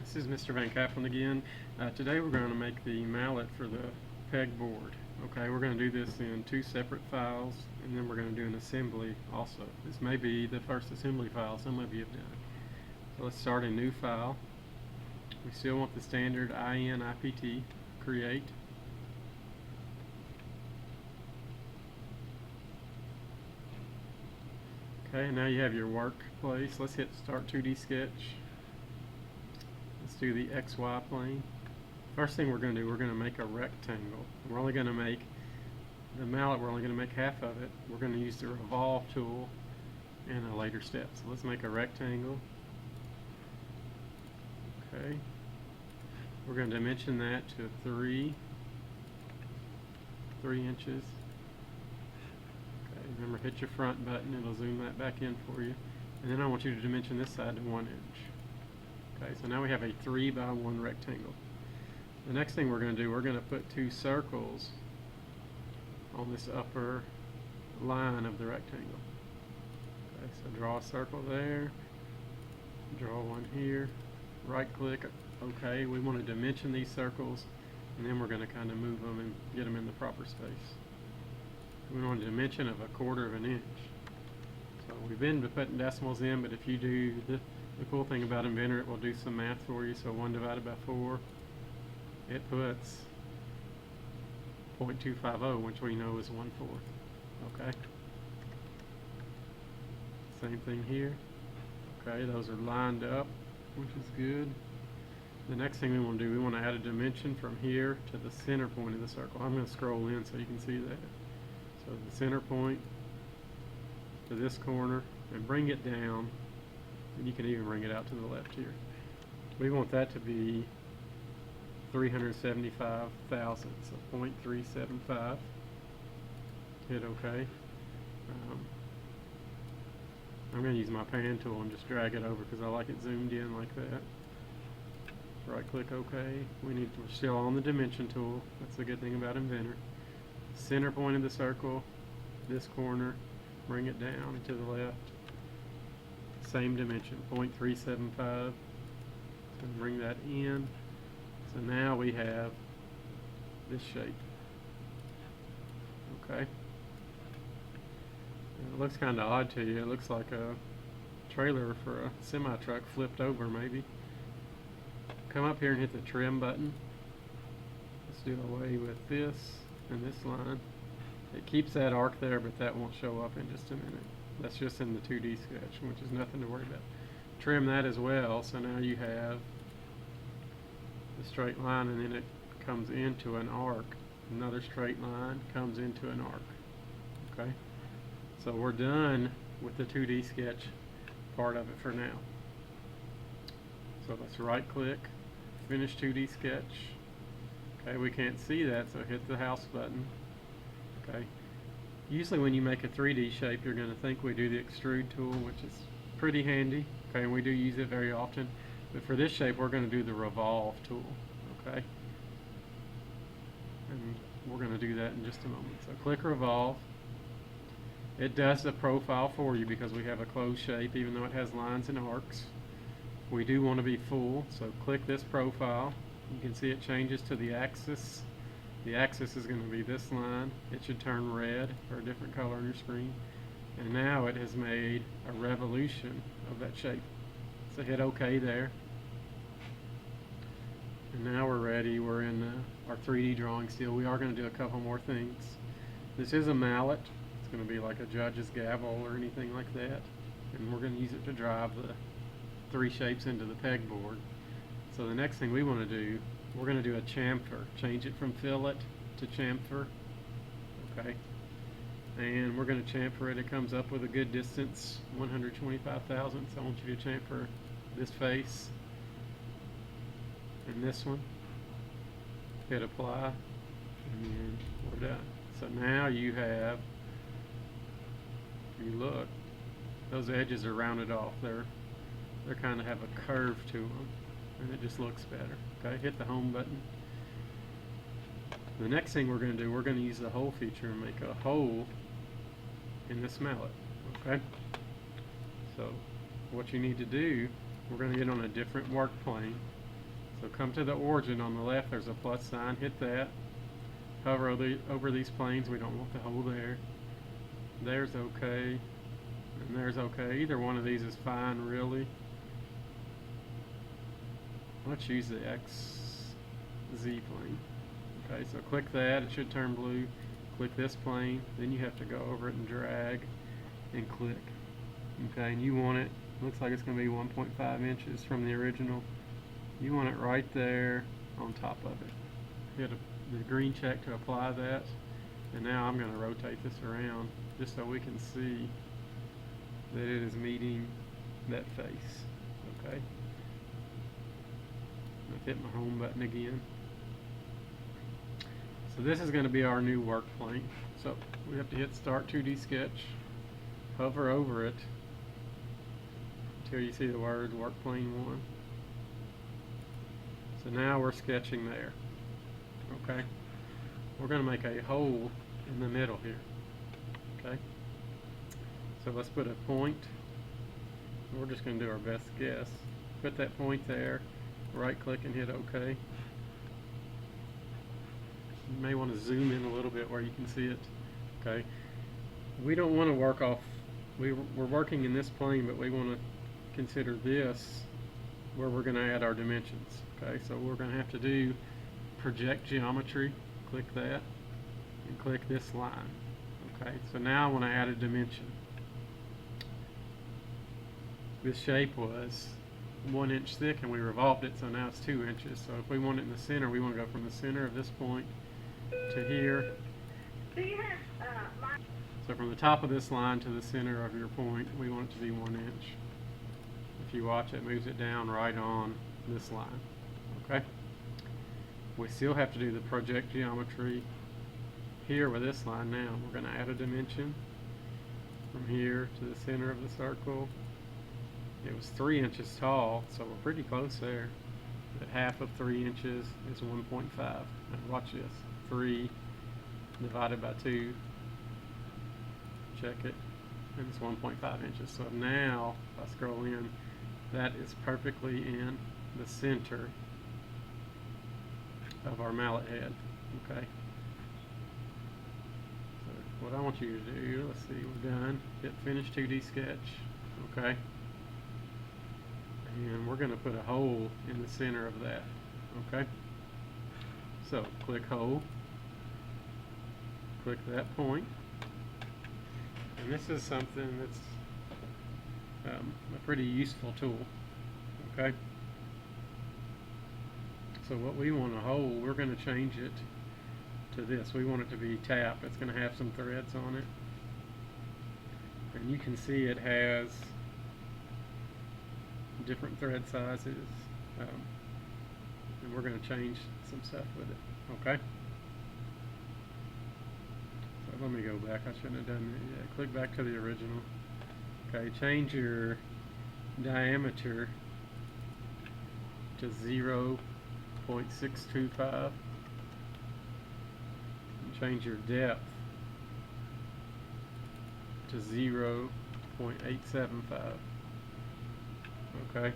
This is Mr. Van Kaplan again. Today we're going to make the mallet for the pegboard. Okay, we're going to do this in two separate files, and then we're going to do an assembly also. This may be the first assembly file some of you have done. So let's start a new file. We still want the standard INIPT, create. Okay, now you have your workplace. Let's hit Start 2D Sketch. Let's do the XY plane. First thing we're going to do, we're going to make a rectangle. We're only going to make the mallet, we're only going to make half of it. We're going to use the Revolve tool in a later step. So let's make a rectangle. Okay. We're going to dimension that to 3 inches. Okay, remember, hit your front button, it'll zoom that back in for you. And then I want you to dimension this side to 1 inch. Okay, so now we have a 3 by 1 rectangle. The next thing we're going to do, we're going to put 2 circles on this upper line of the rectangle. Okay, so draw a circle there, draw one here, right click, okay, we want to dimension these circles, and then we're going to kind of move them and get them in the proper space. We want a dimension of 1/4 of an inch. So we've been putting decimals in, but if you do the cool thing about Inventor, it will do some math for you. So 1 divided by 4, it puts 0.250, which we know is 1/4. Okay. Same thing here. Okay, those are lined up, which is good. The next thing we want to do, we want to add a dimension from here to the center point of the circle. I'm going to scroll in so you can see that. So the center point to this corner, and bring it down. And you can even bring it out to the left here. We want that to be 375 thousandths, so 0.375. Hit OK. I'm going to use my pan tool and just drag it over because I like it zoomed in like that. Right click OK. We're still on the dimension tool. That's the good thing about Inventor. Center point of the circle, this corner, bring it down to the left. Same dimension, 0.375, and bring that in. So now we have this shape. Okay. And it looks kind of odd to you. It looks like a trailer for a semi-truck flipped over maybe. Come up here and hit the trim button. Let's do away with this and this line. It keeps that arc there, but that won't show up in just a minute. That's just in the 2D sketch, which is nothing to worry about. Trim that as well, so now you have the straight line, and then it comes into an arc. Another straight line comes into an arc. Okay? So we're done with the 2D sketch part of it for now. So let's right click, finish 2D sketch. Okay, we can't see that, so hit the house button. Okay. Usually when you make a 3D shape, you're going to think we do the extrude tool, which is pretty handy. Okay, and we do use it very often. But for this shape, we're going to do the Revolve tool. Okay. And we're going to do that in just a moment. So click Revolve. It does the profile for you because we have a closed shape, even though it has lines and arcs. We do want to be full, so click this profile. You can see it changes to the axis. The axis is going to be this line. It should turn red or a different color on your screen. And now it has made a revolution of that shape. So hit OK there. And now we're ready. We're in our 3D drawing still. We are going to do a couple more things. This is a mallet. It's going to be like a judge's gavel or anything like that. And we're going to use it to drive the 3 shapes into the pegboard. So the next thing we want to do, we're going to do a chamfer. Change it from fillet to chamfer. Okay. And we're going to chamfer it. It comes up with a good distance, 125 thousandths. I want you to chamfer this face and this one. Hit apply. And we're done. So now you have, if you look, those edges are rounded off. They kind of have a curve to them, and it just looks better. Okay, hit the home button. The next thing we're going to do, we're going to use the hole feature and make a hole in this mallet. Okay, so what you need to do, we're going to get on a different work plane. So come to the origin on the left, there's a plus sign, hit that. Hover over these planes, we don't want the hole there. There's okay, and there's okay. Either one of these is fine, really. Let's use the XZ plane. Okay, so click that, it should turn blue. Click this plane, then you have to go over it and drag and click. Okay, and you want it, looks like it's going to be 1.5 inches from the original. You want it right there on top of it. Hit the green check to apply that, and now I'm going to rotate this around just so we can see that it is meeting that face. Okay. I've hit my home button again. So this is going to be our new work plane. So we have to hit Start 2D Sketch, hover over it until you see the word Work Plane 1. So now we're sketching there. Okay. We're going to make a hole in the middle here. Okay. So let's put a point. We're just going to do our best guess. Put that point there. Right click and hit OK. You may want to zoom in a little bit where you can see it. Okay. We don't want to work off, we're working in this plane, but we want to consider this where we're going to add our dimensions. Okay, so we're going to have to do project geometry. Click that and click this line. Okay, so now I want to add a dimension. This shape was 1 inch thick and we revolved it, so now it's 2 inches. So if we want it in the center, we want to go from the center of this point to here. So from the top of this line to the center of your point, we want it to be 1 inch. If you watch, it moves it down right on this line. Okay? We still have to do the project geometry here with this line now. We're going to add a dimension from here to the center of the circle. It was 3 inches tall, so we're pretty close there. But half of 3 inches is 1.5. Now watch this. 3 divided by 2. Check it. And it's 1.5 inches. So now, if I scroll in, that is perfectly in the center of our mallet head. Okay. So what I want you to do, let's see, we're done. Hit Finish 2D Sketch. Okay. And we're going to put a hole in the center of that. Okay. So click hole. Click that point. And this is something that's a pretty useful tool. Okay. So what we want to hold, we're going to change it to this. We want it to be tap. It's going to have some threads on it. And you can see it has different thread sizes. And we're going to change some stuff with it. Okay. So let me go back. I shouldn't have done that yet. Click back to the original. Okay, change your diameter to 0.625 and change your depth to 0.875. Okay.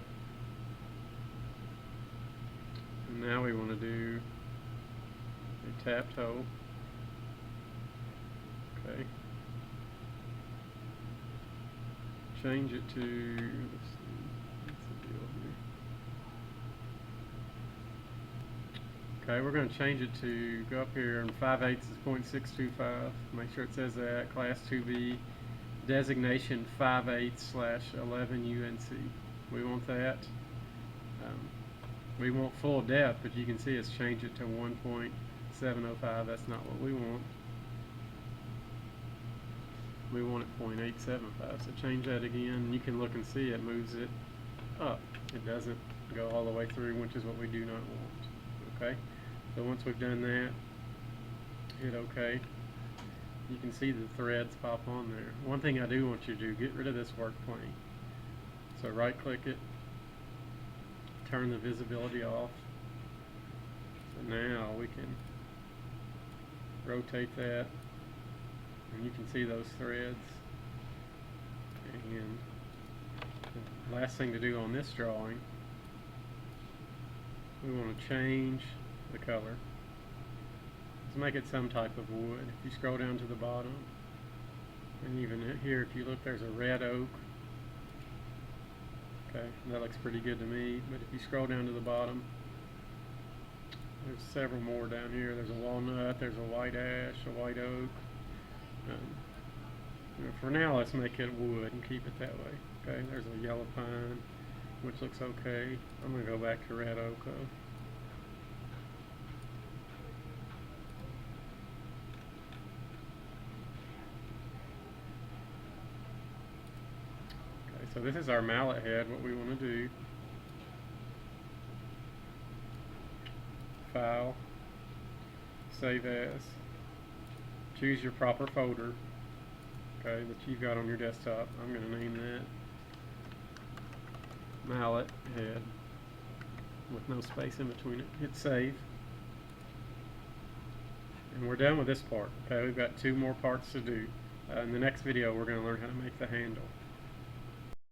And now we want to do a tapped hole. Okay. Change it to, let's see, what's the deal here? Okay, we're going to change it to, go up here, and 5/8 is 0.625. Make sure it says that, Class 2B, designation 5/8/11 UNC. We want that. We want full depth, but you can see it's changed it to 1.705. That's not what we want. We want it 0.875, so change that again. You can look and see it moves it up. It doesn't go all the way through, which is what we do not want. Okay, so once we've done that, hit OK. You can see the threads pop on there. One thing I do want you to do, get rid of this work plane. So right click it, turn the visibility off. So now we can rotate that. And you can see those threads. And the last thing to do on this drawing we want to change the color. Let's make it some type of wood. If you scroll down to the bottom, and even here, if you look, there's a red oak. Okay, that looks pretty good to me. But if you scroll down to the bottom, there's several more down here. There's a walnut, there's a white ash, a white oak. For now, let's make it wood and keep it that way. Okay, there's a yellow pine, which looks okay. I'm going to go back to red oak though. Okay, so this is our mallet head. What we want to do: File, Save As, choose your proper folder. Okay, that you've got on your desktop. I'm going to name that Mallet Head with no space in between it. Hit save. And we're done with this part. Okay, we've got 2 more parts to do. In the next video, we're going to learn how to make the handle.